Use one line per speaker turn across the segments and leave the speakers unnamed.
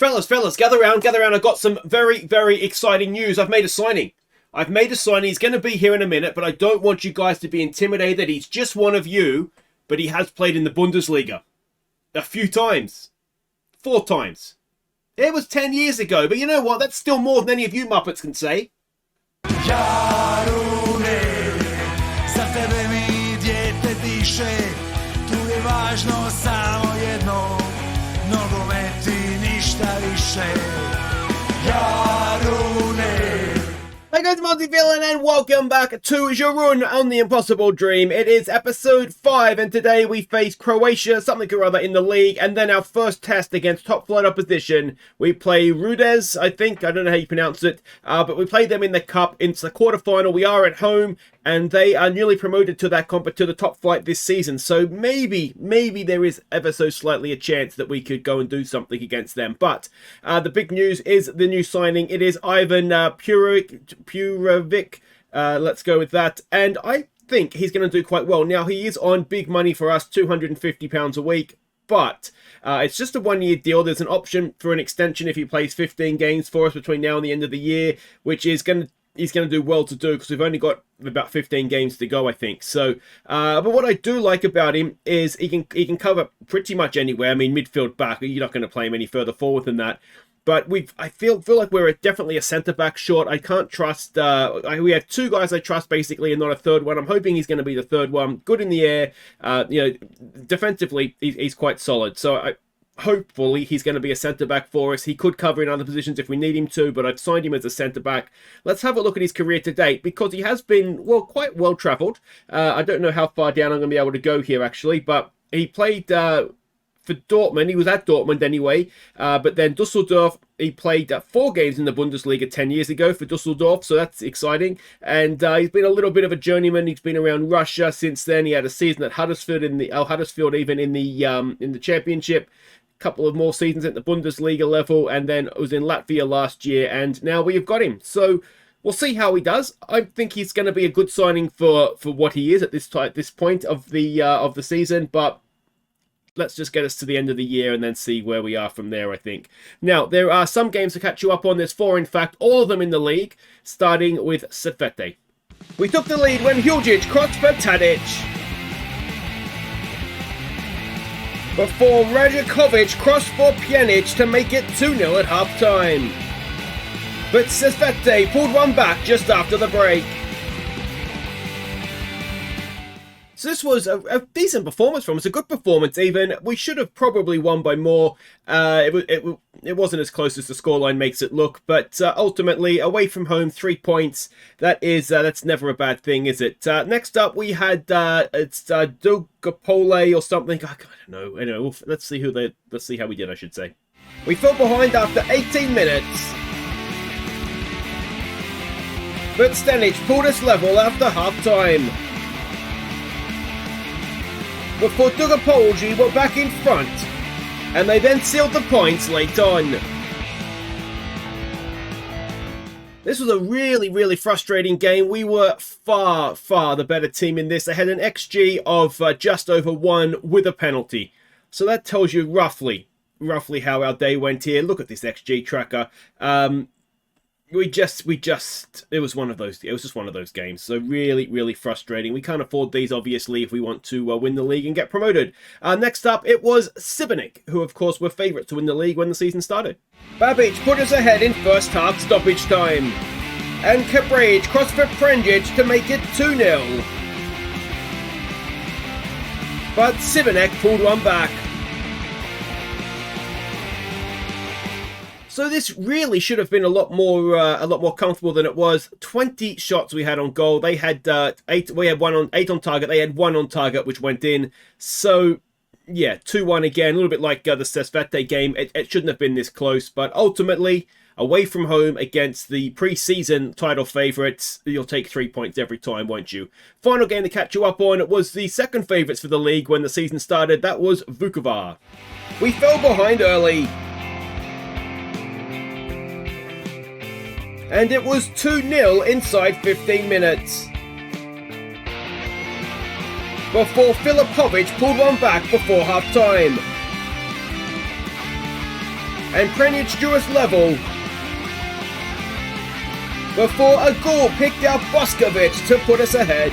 Fellas, gather round. I've got some very, very exciting news. I've made a signing. He's going to be here in a minute, but I don't want you guys to be intimidated. He's just one of you, but he has played in the Bundesliga. A few times. 4 times. It was 10 years ago, but you know what? That's still more than any of you Muppets can say.
Jarune, za tebe mi dijete diše, tu je važno samo jedno, nogomet i ništa više. Jarune.
Hey guys, Multi-Villain, and welcome back to Jarun on the Impossible Dream. It is episode 5, and today we face Croatia, something or other in the league, and then our first test against top-flight opposition. We play Rudez, I think, I don't know how you pronounce it, but we play them in the Cup. It's the quarterfinal. We are at home, and they are newly promoted to the top flight this season. So maybe there is ever so slightly a chance that we could go and do something against them. But the big news is the new signing. It is Ivan Purovic. Let's go with that. And I think he's going to do quite well. Now, he is on big money for us, £250 a week. But it's just a 1-year deal. There's an option for an extension if he plays 15 games for us between now and the end of the year, which is he's going to do well to do because we've only got about 15 games to go, I think. So, but what I do like about him is he can cover pretty much anywhere. I mean, midfield back. You're not going to play him any further forward than that. But I feel like we're definitely a centre-back short. I can't trust... we have 2 guys I trust, basically, and not a third one. I'm hoping he's going to be the third one. Good in the air. Defensively, he's quite solid. So, hopefully, he's going to be a centre-back for us. He could cover in other positions if we need him to, but I've signed him as a centre-back. Let's have a look at his career to date, because he has been, well, quite well-travelled. I don't know how far down I'm going to be able to go here, actually, but he played... for Dortmund, he was at Dortmund anyway, but then Dusseldorf, he played 4 games in the Bundesliga 10 years ago for Dusseldorf, so that's exciting. And he's been a little bit of a journeyman. He's been around Russia since then. He had a season at Huddersfield even in the Championship. A couple of more seasons at the Bundesliga level, and then was in Latvia last year, and now we have got him. So we'll see how he does. I think he's going to be a good signing for what he is at this point of the season, but let's just get us to the end of the year and then see where we are from there, I think. Now, there are some games to catch you up on. There's 4, in fact, all of them in the league, starting with Sefete. We took the lead when Hujic crossed for Tadic, before Rajakovic crossed for Pjanic to make it 2-0 at half-time. But Sefete pulled one back just after the break. So this was a decent performance from us, a good performance even. We should have probably won by more. It wasn't as close as the scoreline makes it look, but ultimately, away from home, 3 points. That's never a bad thing, is it? Next up, we had it's Dugapole or something. I don't know. Anyway, let's see how we did, I should say. We fell behind after 18 minutes, but Stenic pulled us level after half time, before Dugapolji were back in front, and they then sealed the points late on. This was a really, really frustrating game. We were far, far the better team in this. They had an XG of just over 1 with a penalty. So that tells you roughly how our day went here. Look at this XG tracker. It was just one of those games. So really, really frustrating. We can't afford these, obviously, if we want to win the league and get promoted. Next up, it was Sibenik, who, of course, were favourites to win the league when the season started. Babic put us ahead in first half stoppage time, and Kabraj crossed for Prenjic to make it 2-0. But Sibenik pulled one back. So this really should have been a lot more comfortable than it was. 20 shots we had on goal. They had 8. We had 8 on target. They had 1 on target, which went in. So yeah, 2-1 again. A little bit like the Sesvete game. It shouldn't have been this close, but ultimately, away from home against the pre-season title favourites, you'll take 3 points every time, won't you? Final game to catch you up on was the second favourites for the league when the season started. That was Vukovar. We fell behind early, and it was 2-0 inside 15 minutes, before Filipovic pulled one back before half-time. And Prenic drew us level before a goal picked out Boskovic to put us ahead.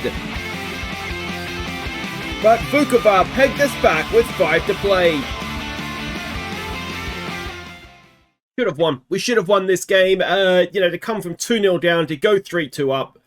But Vukova pegged us back with 5 to play. Should have won. We should have won this game. To come from 2-0 down to go 3-2 up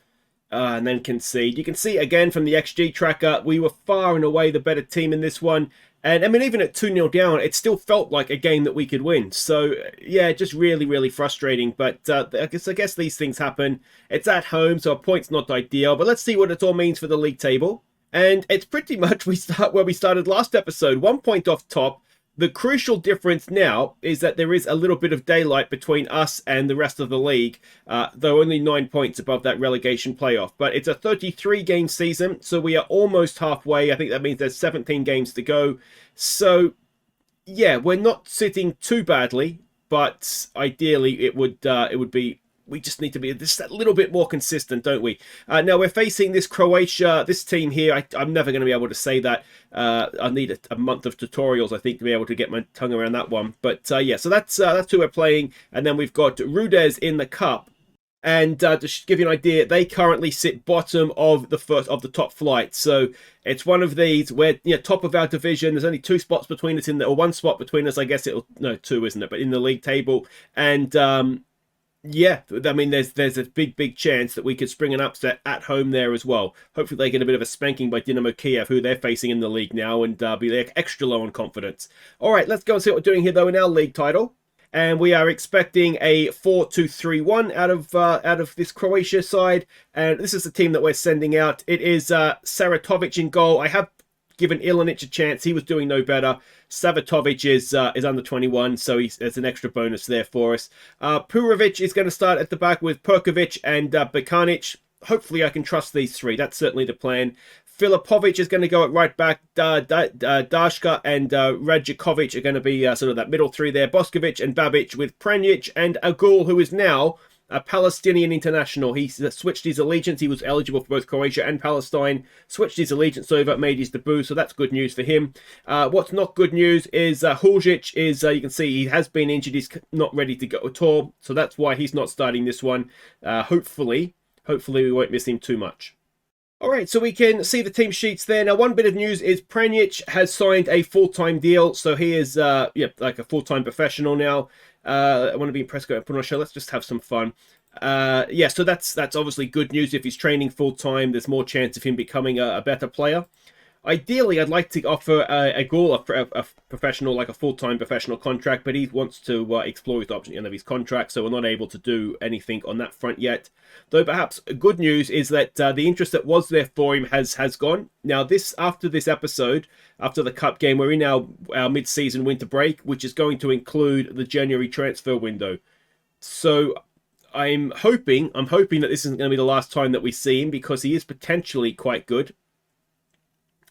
and then concede. You can see again from the XG tracker, we were far and away the better team in this one. And I mean, even at 2-0 down, it still felt like a game that we could win. So, yeah, just really, really frustrating. But I guess these things happen. It's at home, so a point's not ideal. But let's see what it all means for the league table. And it's pretty much we start where we started last episode. 1 point off top. The crucial difference now is that there is a little bit of daylight between us and the rest of the league, though only 9 points above that relegation playoff. But it's a 33-game season, so we are almost halfway. I think that means there's 17 games to go. So, yeah, we're not sitting too badly, but ideally it would be. We just need to be just a little bit more consistent, don't we? Now, we're facing this Croatia, this team here. I'm never going to be able to say that. I need a month of tutorials, I think, to be able to get my tongue around that one. But, yeah, so that's who we're playing. And then we've got Rudez in the cup. And to give you an idea, they currently sit bottom of the top flight. So it's one of these where, top of our division. There's only 2 spots between us or 1 spot between us. I guess no, 2, isn't it? But in the league table. And, yeah, I mean, there's a big chance that we could spring an upset at home there as well. Hopefully they get a bit of a spanking by Dynamo Kiev, who they're facing in the league now, and be extra low on confidence. All right, let's go and see what we're doing here, though, in our league title. And we are expecting a 4-2-3-1 out of this Croatia side. And this is the team that we're sending out. It is Saratovic in goal. I have given Ilinic a chance. He was doing no better. Savatovic is under 21, so there's an extra bonus there for us. Purovic is going to start at the back with Perkovic and Bekanic. Hopefully I can trust these 3. That's certainly the plan. Filipovic is going to go at right back. Dashka and Radjakovic are going to be sort of that middle 3 there. Boskovic and Babic with Prenic and Agul, who is now a Palestinian international. He switched his allegiance. He was eligible for both Croatia and Palestine. Switched his allegiance over, made his debut, so that's good news for him. What's not good news is Huljic is, you can see he has been injured. He's not ready to go at all, so that's why he's not starting this one. Hopefully we won't miss him too much. All right, so we can see the team sheets there. Now, one bit of news is Prenic has signed a full-time deal, so he is like a full-time professional now. I want to be impressed. Go and put on a show. Let's just have some fun. So that's obviously good news. If he's training full-time, there's more chance of him becoming a better player. Ideally, I'd like to offer a goal, a professional, like a full-time professional contract, but he wants to explore his option at the end of his contract, so we're not able to do anything on that front yet. Though perhaps good news is that the interest that was there for him has gone. Now, after this episode, after the Cup game, we're in our mid-season winter break, which is going to include the January transfer window. So I'm hoping that this isn't going to be the last time that we see him, because he is potentially quite good.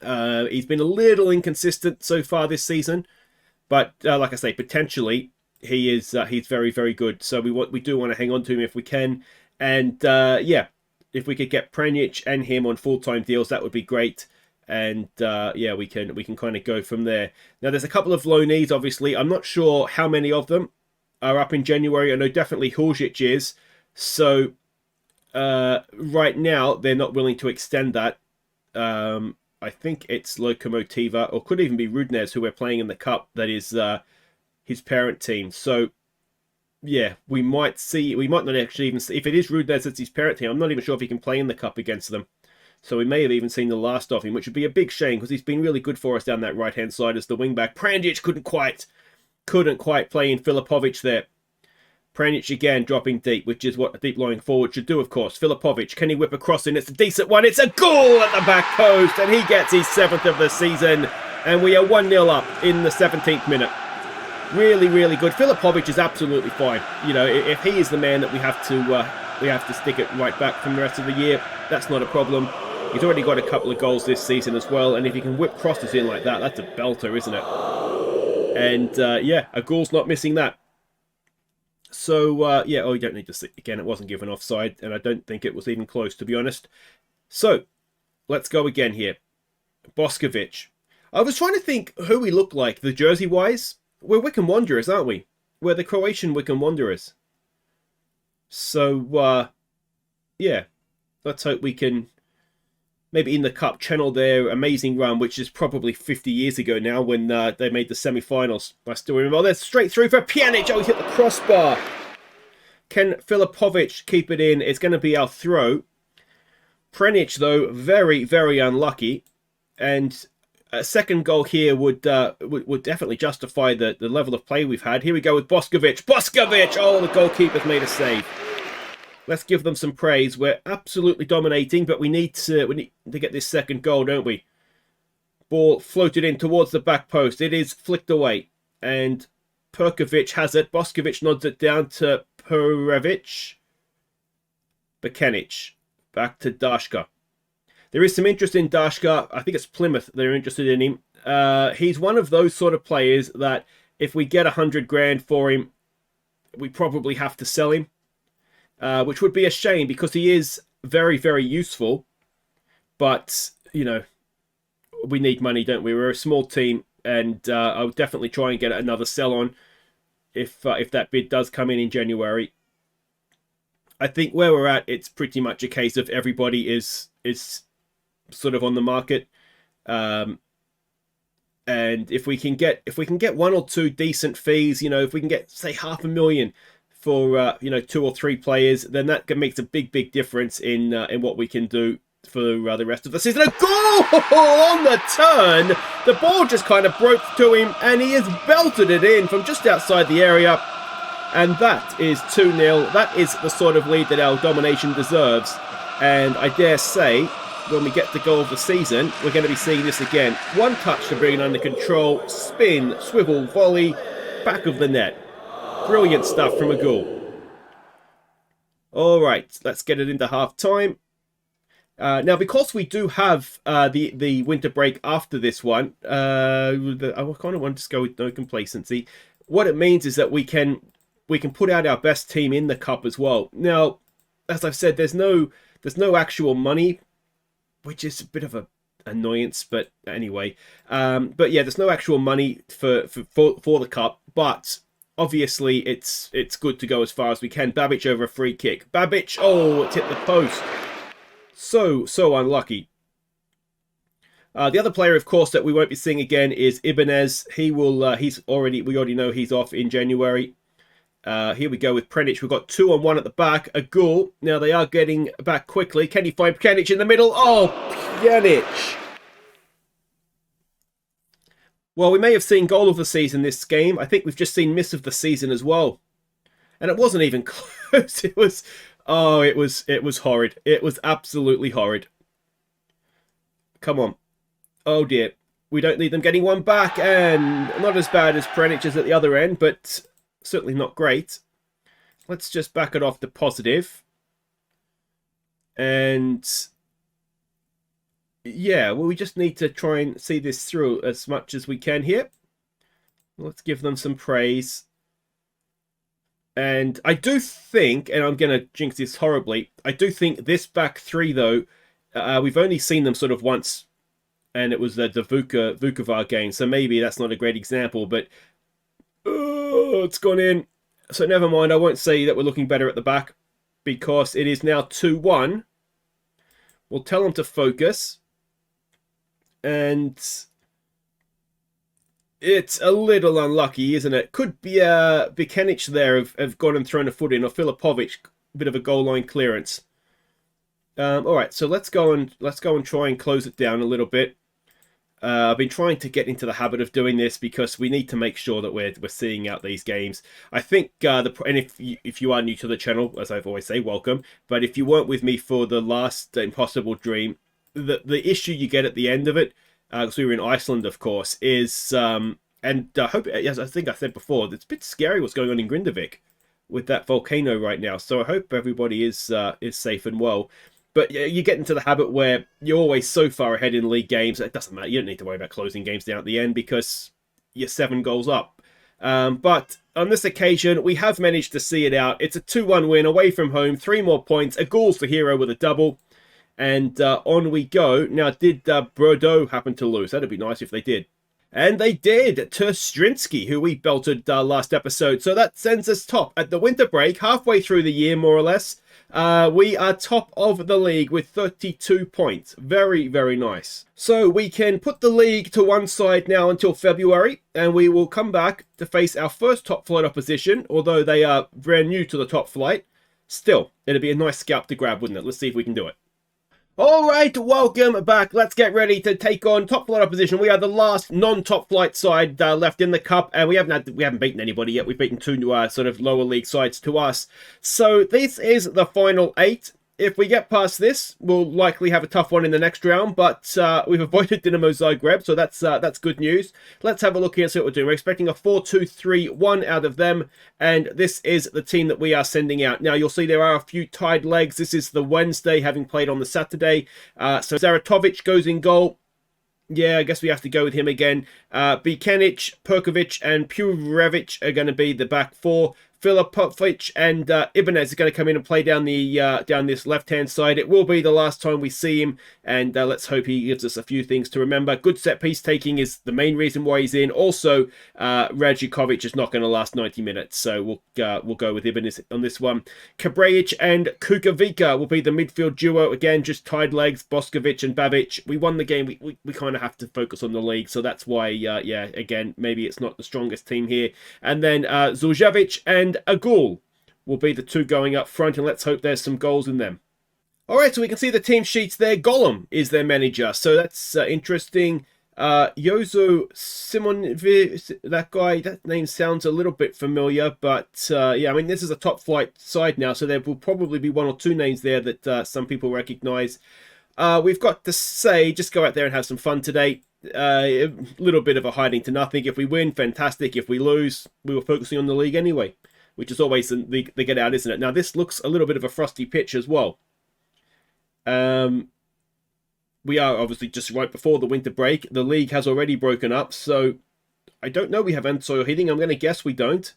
He's been a little inconsistent so far this season, but like I say, potentially he's very, very good. So we do want to hang on to him if we can, and if we could get Prenic and him on full-time deals, that would be great. And we can kind of go from there. Now, there's a couple of loanees. Obviously, I'm not sure how many of them are up in January. I know definitely Huljic is. So right now they're not willing to extend that. I think it's Lokomotiva, or could even be Rudnez, who we're playing in the Cup, that is his parent team. So, yeah, we might not actually even see, if it is Rudnez that's his parent team, I'm not even sure if he can play in the Cup against them. So we may have even seen the last of him, which would be a big shame, because he's been really good for us down that right-hand side as the wing-back. Pranjic couldn't quite play in Filipovic there. Prenic again dropping deep, which is what a deep lying forward should do, of course. Filipovic, can he whip across in? It's a decent one. It's a goal at the back post, and he gets his 7th of the season. And we are 1-0 up in the 17th minute. Really, really good. Filipovic is absolutely fine. You know, if he is the man that we have to stick it right back from the rest of the year, that's not a problem. He's already got a couple of goals this season as well, and if he can whip crosses in like that, that's a belter, isn't it? And a goal's not missing that. So, you don't need to see. Again, it wasn't given offside, and I don't think it was even close, to be honest. So, let's go again here. Boskovic. I was trying to think who we look like, the jersey-wise. We're Wycombe Wanderers, aren't we? we're the Croatian Wycombe Wanderers. So, yeah, let's hope we can maybe in the Cup channel their amazing run, which is probably 50 years ago now when they made the semi-finals. I still remember. Oh, that's straight through for Pjanic. Oh, he hit the crossbar. Can Filipovic keep it in? It's going to be our throw. Prenic, though, very, very unlucky. And a second goal here would definitely justify the level of play we've had. Here we go with Boskovic. Boskovic! Oh, the goalkeeper's made a save. Let's give them some praise. We're absolutely dominating, but we need to get this second goal, don't we? Ball floated in towards the back post. It is flicked away. And Perkovic has it. Boskovic nods it down to Perevic. Bekenic. Back to Dashka. There is some interest in Dashka. I think it's Plymouth they're interested in him. He's one of those sort of players that if we get 100 grand for him, we probably have to sell him. Which would be a shame because he is very, very useful. But, you know, we need money, don't we? We're a small team, and I'll definitely try and get another sell on if that bid does come in January. I think where we're at, it's pretty much a case of everybody is sort of on the market. And if we can get one or two decent fees, you know, if we can get say 500,000 for 2 or 3 players, then that makes a big difference in what we can do for the rest of the season. A goal on the turn! The ball just kind of broke to him, and he has belted it in from just outside the area. And that is 2-0. That is the sort of lead that our domination deserves. And I dare say, when we get the goal of the season, we're going to be seeing this again. One touch to bring it under control. Spin, swivel, volley, back of the net. Brilliant stuff from a goal. All right, let's get it into half-time. Now, because we do have the winter break after this one, I kind of want to just go with no complacency. What it means is that we can put out our best team in the cup as well. Now, as I've said, there's no actual money, which is a bit of an annoyance, but anyway. But yeah, there's no actual money for the cup, but obviously it's good to go as far as we can. Babic over a free kick. Babic, oh, it's hit the post. So unlucky. The other player, of course, that we won't be seeing again is Ibanez. We already know he's off in January. Here we go with Prenic. We've got 2-on-1 at the back. A goal. Now they are getting back quickly. Can he find Pjanic in the middle? Oh, Pjanic. Well, we may have seen goal of the season this game. I think we've just seen miss of the season as well. And it wasn't even close. It was horrid. It was absolutely horrid. Come on. Oh dear. We don't need them getting one back. And not as bad as Prenic is at the other end, but certainly not great. Let's just back it off to positive. And yeah, well, we just need to try and see this through as much as we can here. Let's give them some praise. And I do think, and I'm going to jinx this horribly, I do think this back three, though, we've only seen them sort of once, and it was the Vukovar game, so maybe that's not a great example, but it's gone in. So never mind, I won't say that we're looking better at the back, because it is now 2-1. We'll tell them to focus. And it's a little unlucky, isn't it? Could be Bekenic there have gone and thrown a foot in, or Filipovic, a bit of a goal line clearance. All right, so let's go and try and close it down a little bit. I've been trying to get into the habit of doing this because we need to make sure that we're seeing out these games. I think and if you are new to the channel, as I've always say, welcome. But if you weren't with me for the last Impossible Dream, the issue you get at the end of it, because we were in Iceland, of course, is and I hope, as I think I said before, it's a bit scary what's going on in Grindavik with that volcano right now. So I hope everybody is safe and well. But you get into the habit where you're always so far ahead in league games, it doesn't matter. You don't need to worry about closing games down at the end because you're 7 goals up. But on this occasion, we have managed to see it out. It's a 2-1 win away from home, 3 more points, a goals to hero with a double. And on we go. Now, did Bordeaux happen to lose? That'd be nice if they did. And they did, to Strinsky, who we belted last episode. So that sends us top at the winter break, halfway through the year, more or less. We are top of the league with 32 points. Very, very nice. So we can put the league to one side now until February, and we will come back to face our first top flight opposition, although they are brand new to the top flight. Still, it'd be a nice scalp to grab, wouldn't it? Let's see if we can do it. Alright, welcome back. Let's get ready to take on top flight opposition. We are the last non-top flight side left in the cup, and we haven't beaten anybody yet. We've beaten two sort of lower league sides to us. So this is the final 8. If we get past this, we'll likely have a tough one in the next round, but we've avoided Dinamo Zagreb, so that's good news. Let's have a look here and see what we're doing. We're expecting a 4-2-3-1 out of them, and this is the team that we are sending out. Now, you'll see there are a few tied legs. This is the Wednesday, having played on the Saturday. So Zaratovic goes in goal. Yeah, I guess we have to go with him again. Bikanic, Perkovic, and Purevic are going to be the back four. Filipovic and Ibanez are going to come in and play down this left-hand side. It will be the last time we see him, and let's hope he gives us a few things to remember. Good set-piece taking is the main reason why he's in. Also, Rajikovic is not going to last 90 minutes, so we'll go with Ibanez on this one. Kabrajic and Kukovica will be the midfield duo. Again, just tied legs, Boskovic and Babic. We won the game. We kind of have to focus on the league, so that's why, yeah, again, maybe it's not the strongest team here. And then Zuljevic and Agul will be the two going up front, and let's hope there's some goals in them. Alright, so we can see the team sheets there. Golem is their manager, so that's interesting. Yozo Simonovic, that guy, that name sounds a little bit familiar, but yeah, I mean, this is a top flight side now, so there will probably be one or two names there that some people recognize. We've got to say, just go out there and have some fun today. A little bit of a hiding to nothing. If we win, fantastic. If we lose, we were focusing on the league anyway, which is always the get out, isn't it? Now, this looks a little bit of a frosty pitch as well. We are obviously just right before the winter break. The league has already broken up, so I don't know we have end-soil heating. I'm going to guess we don't.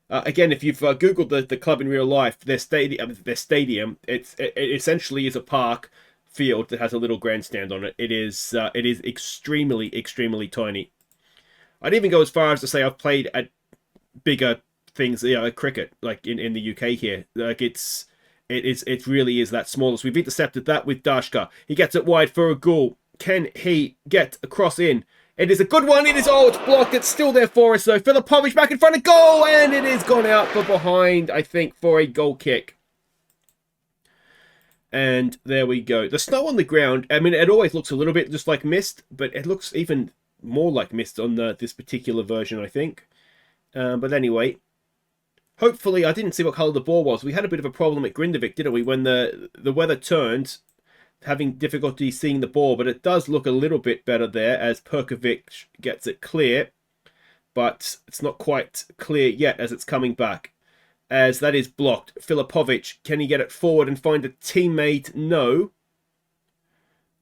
Again, if you've Googled the club in real life, their stadium, it essentially is a park field that has a little grandstand on it. It is extremely tiny. I'd even go as far as to say I've played at bigger things, at cricket, like in the UK here. Like it really is that small. So we've intercepted that with Dashka. He gets it wide for a goal. Can he get a cross in? It is a good one. It is, it's blocked. It's still there for us though. Filipovic back in front of goal, and it is gone out for behind, I think, for a goal kick. And there we go. The snow on the ground, I mean, it always looks a little bit just like mist, but it looks even more like mist on this particular version, I think. But anyway, hopefully, I didn't see what colour the ball was. We had a bit of a problem at Grindavik, didn't we? When the weather turned, having difficulty seeing the ball, but it does look a little bit better there as Perkovic gets it clear. But it's not quite clear yet as it's coming back, as that is blocked. Filipovic, can he get it forward and find a teammate? No.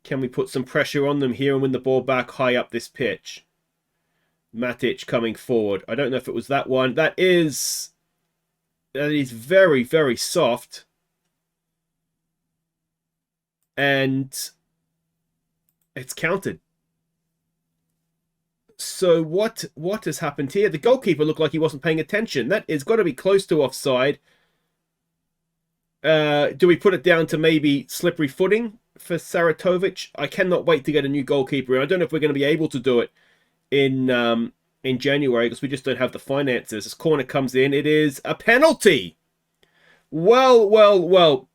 Can we put some pressure on them here and win the ball back high up this pitch? Matic coming forward. I don't know if it was that one. That is very, very soft. And it's counted. So what has happened here? The goalkeeper looked like he wasn't paying attention. That is got to be close to offside. Do we put it down to maybe slippery footing for Saratovic? I cannot wait to get a new goalkeeper. I don't know if we're going to be able to do it in January because we just don't have the finances. This corner comes in. It is a penalty. Well.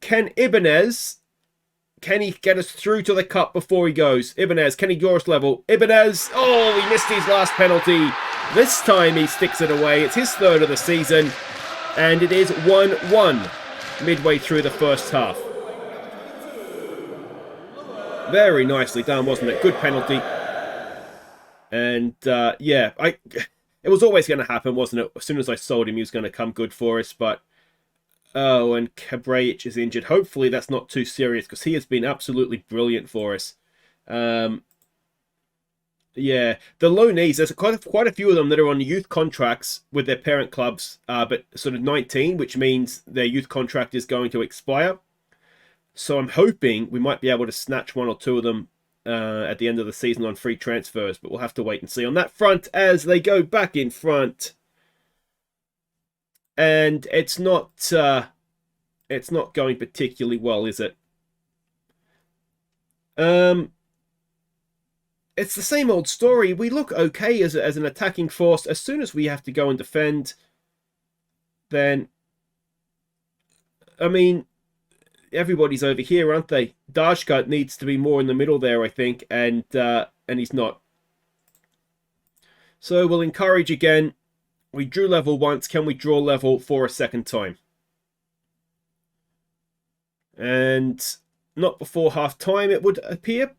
Can Ibanez... Can he get us through to the cup before he goes? Ibanez, can he go us level? Ibanez, he missed his last penalty. This time he sticks it away. It's his third of the season. And it is 1-1 midway through the first half. Very nicely done, wasn't it? Good penalty. And, yeah, it was always going to happen, wasn't it? As soon as I sold him, he was going to come good for us, but... Oh, and Kabrajic is injured. Hopefully that's not too serious because he has been absolutely brilliant for us. Yeah, the loanees, there's quite a few of them that are on youth contracts with their parent clubs, but sort of 19, which means their youth contract is going to expire. So I'm hoping we might be able to snatch one or two of them at the end of the season on free transfers, but we'll have to wait and see on that front as they go back in front. And it's not going particularly well, is it? It's the same old story. We look okay as an attacking force. As soon as we have to go and defend, then, I mean, everybody's over here, aren't they? Dashka needs to be more in the middle there, I think, and he's not. So we'll encourage again. We drew level once. Can we draw level for a second time? And not before half time, it would appear.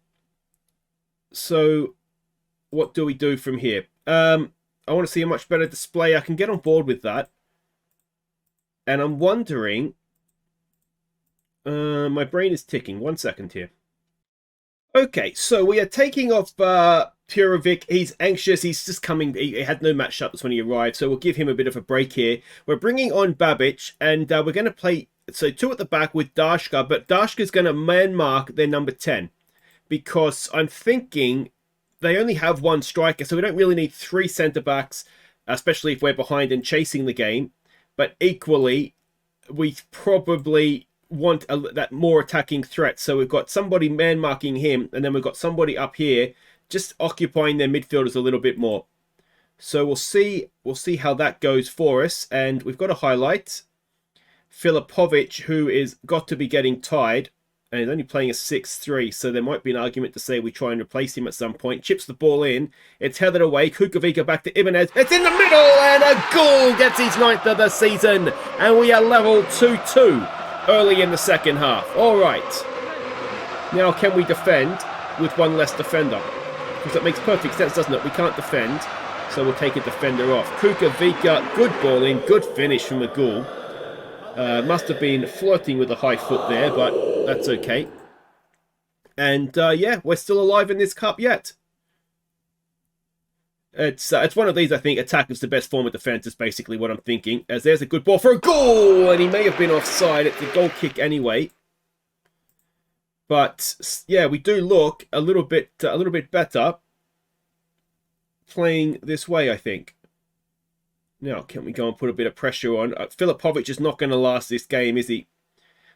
So what do we do from here? I want to see a much better display. I can get on board with that. And I'm wondering... my brain is ticking. 1 second here. Okay, so we are taking off Purovic. He's anxious. He's just coming. He had no match ups when he arrived, so we'll give him a bit of a break here. We're bringing on Babic, and we're going to play... So 2 at the back with Dashka, but Dashka's going to man mark their number 10. Because I'm thinking they only have 1 striker, so we don't really need 3 centre-backs, especially if we're behind and chasing the game. But equally, we probably want that more attacking threat. So we've got somebody man-marking him, and then we've got somebody up here just occupying their midfielders a little bit more. So we'll see how that goes for us. And we've got a highlight. Filipovic, who is got to be getting tired. And he's only playing a 6-3, so there might be an argument to say we try and replace him at some point. Chips the ball in. It's headed away. Kukovica back to Ibanez. It's in the middle, and a goal gets his 9th of the season. And we are level 2-2 early in the second half. All right. Now, can we defend with 1 less defender? Because that makes perfect sense, doesn't it? We can't defend, so we'll take a defender off. Kukovica, good ball in. Good finish from Magul. Must have been flirting with a high foot there, but that's okay. And yeah, we're still alive in this cup yet. It's one of these, I think, attack is the best form of defense is basically what I'm thinking. As there's a good ball for a goal, and he may have been offside. It's a goal kick anyway. But yeah, we do look a little bit better playing this way, I think. Now, can we go and put a bit of pressure on? Filipovic is not going to last this game, is he?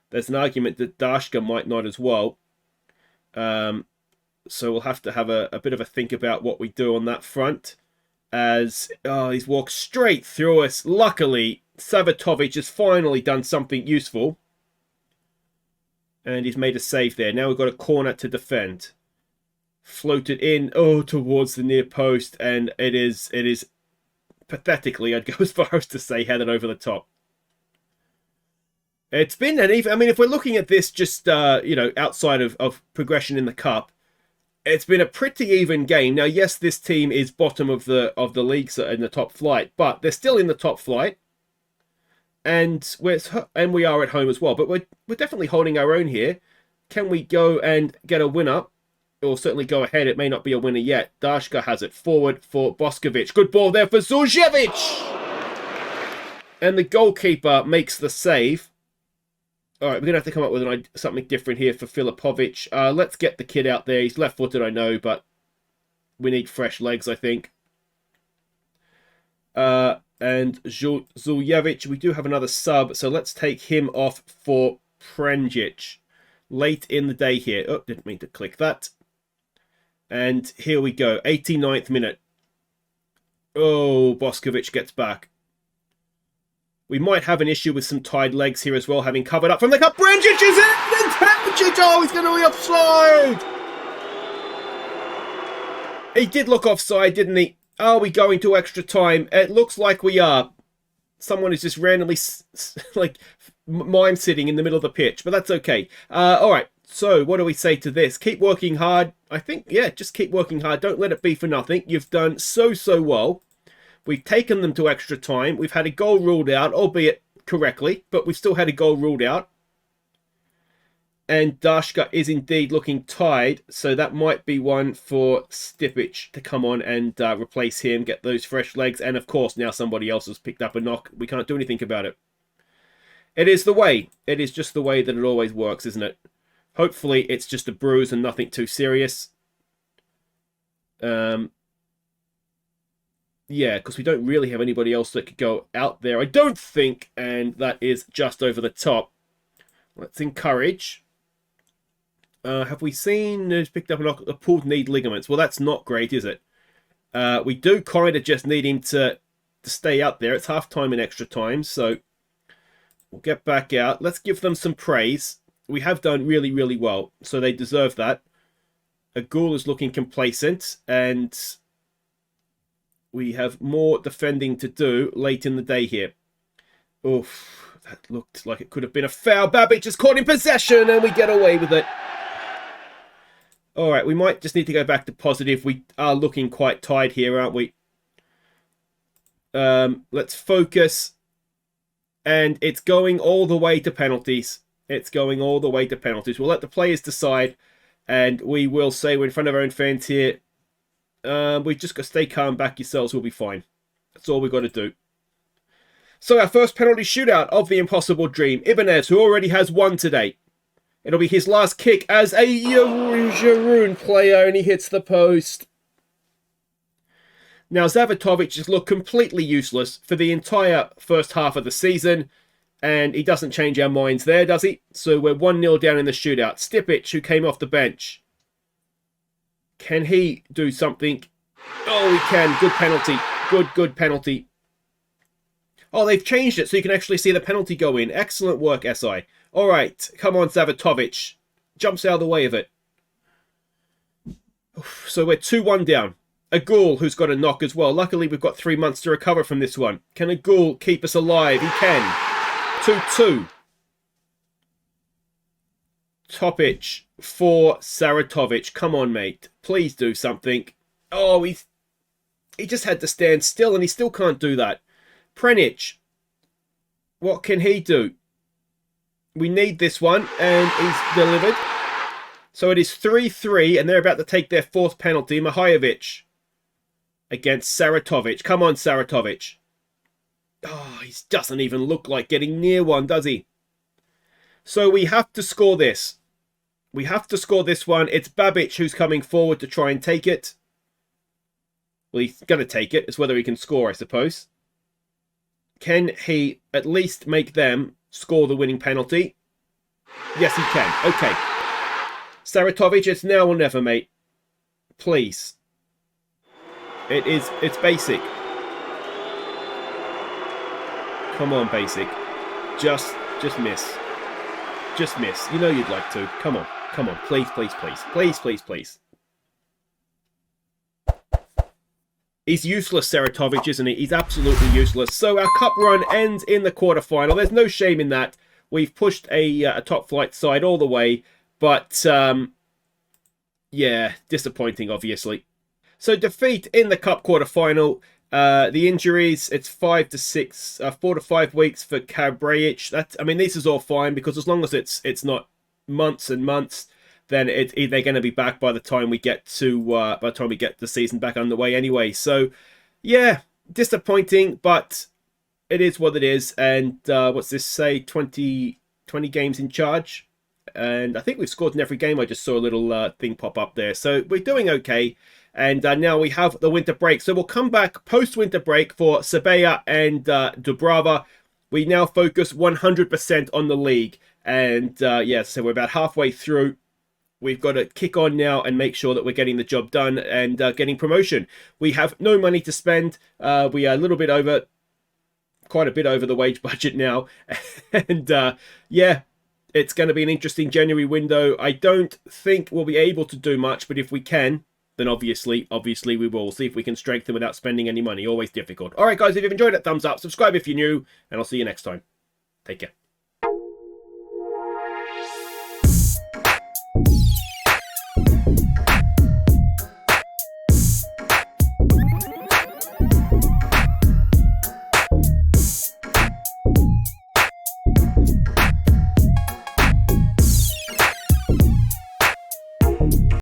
There's an argument that Dashka might not as well. So we'll have to have a bit of a think about what we do on that front. As, he's walked straight through us. Luckily, Savatovic has finally done something useful. And he's made a save there. Now we've got a corner to defend. Floated in, towards the near post. And it is pathetically, I'd go as far as to say, headed over the top. It's been an even... I mean, if we're looking at this just, outside of progression in the Cup, it's been a pretty even game. Now, yes, this team is bottom of the league in the top flight, but they're still in the top flight. And we are at home as well. But we're definitely holding our own here. Can we go and get a winner? Or certainly go ahead. It may not be a winner yet. Dashka has it forward for Boskovic. Good ball there for Zuljevic. And the goalkeeper makes the save. All right, we're going to have to come up with something different here for Filipovic. Let's get the kid out there. He's left-footed, I know, but we need fresh legs, I think. And Zuljevic, we do have another sub, so let's take him off for Prenjic. Late in the day here. Oh, didn't mean to click that. And here we go. 89th minute. Oh, Boskovic gets back. We might have an issue with some tied legs here as well, having covered up from the cup. Prenjic is in! And Prenjic, he's going to be offside! He did look offside, didn't he? Are we going to extra time? It looks like we are. Someone is just randomly, mime sitting in the middle of the pitch, but that's okay. All right, so what do we say to this? Keep working hard. I think, yeah, just keep working hard. Don't let it be for nothing. You've done so well. We've taken them to extra time. We've had a goal ruled out, albeit correctly, but we've still had a goal ruled out. And Dashka is indeed looking tired, so that might be one for Stipic to come on and replace him, get those fresh legs. And of course, now somebody else has picked up a knock. We can't do anything about it. It is the way. It is just the way that it always works, isn't it? Hopefully, it's just a bruise and nothing too serious. Yeah, because we don't really have anybody else that could go out there, I don't think, and that is just over the top. Let's encourage. Have we seen who's picked up a pulled knee ligaments? Well, that's not great, is it? We do kind of just need him to stay out there. It's half time and extra time, so we'll get back out. Let's give them some praise. We have done really, really well, so they deserve that. Agul is looking complacent, and we have more defending to do late in the day here. Oof, that looked like it could have been a foul. Babic is caught in possession, and we get away with it. All right, we might just need to go back to positive. We are looking quite tired here, aren't we? Let's focus. And it's going all the way to penalties. It's going all the way to penalties. We'll let the players decide. And we will say we're in front of our own fans here. We've just got to stay calm, back yourselves, we'll be fine. That's all we've got to do. So our first penalty shootout of the impossible dream. Ibanez, who already has one today. It'll be his last kick as a Jarun player, and he hits the post. Now, Zavatovic has looked completely useless for the entire first half of the season, and he doesn't change our minds there, does he? So we're 1-0 down in the shootout. Stipic, who came off the bench. Can he do something? Oh, he can. Good penalty. Good penalty. Oh, they've changed it so you can actually see the penalty go in. Excellent work, SI. All right, come on, Zavatovic. Jumps out of the way of it. So we're 2-1 down. Agul, who's got a knock as well. Luckily, we've got 3 months to recover from this one. Can Agul keep us alive? He can. 2-2. Topic for Saratovic. Come on, mate. Please do something. Oh, he just had to stand still, and he still can't do that. Prenic. What can he do? We need this one, and he's delivered. So it is 3-3, and they're about to take their fourth penalty. Mahajovic against Saratovic. Come on, Saratovic. Oh, he doesn't even look like getting near one, does he? So we have to score this. We have to score this one. It's Babic who's coming forward to try and take it. Well, he's going to take it. It's whether he can score, I suppose. Can he at least make them score the winning penalty? Yes, he can. Okay. Saratovic, it's now or never, mate. Please. It's basic. Come on, basic. Just miss. Just miss. You know you'd like to. Come on. Come on. Please, please, please. Please, please, please. He's useless, Saratovic, isn't he? He's absolutely useless. So our cup run ends in the quarterfinal. There's no shame in that. We've pushed a top flight side all the way. But, yeah, disappointing, obviously. So defeat in the cup quarterfinal. The injuries, it's 4 to 5 weeks for Kabrajic. I mean, this is all fine because as long as it's not months and months, then they're going to be back by the time we get the season back underway anyway. So, yeah, disappointing, but it is what it is. And what's this say? 20 games in charge. And I think we've scored in every game. I just saw a little thing pop up there. So we're doing okay. And now we have the winter break. So we'll come back post-winter break for Sabaya and Dubrava. We now focus 100% on the league. And yeah, so we're about halfway through. We've got to kick on now and make sure that we're getting the job done and getting promotion. We have no money to spend. We are a little bit over, quite a bit over the wage budget now. And yeah, it's going to be an interesting January window. I don't think we'll be able to do much, but if we can, then obviously we will. See if we can strengthen without spending any money. Always difficult. All right, guys, if you've enjoyed it, thumbs up. Subscribe if you're new, and I'll see you next time. Take care.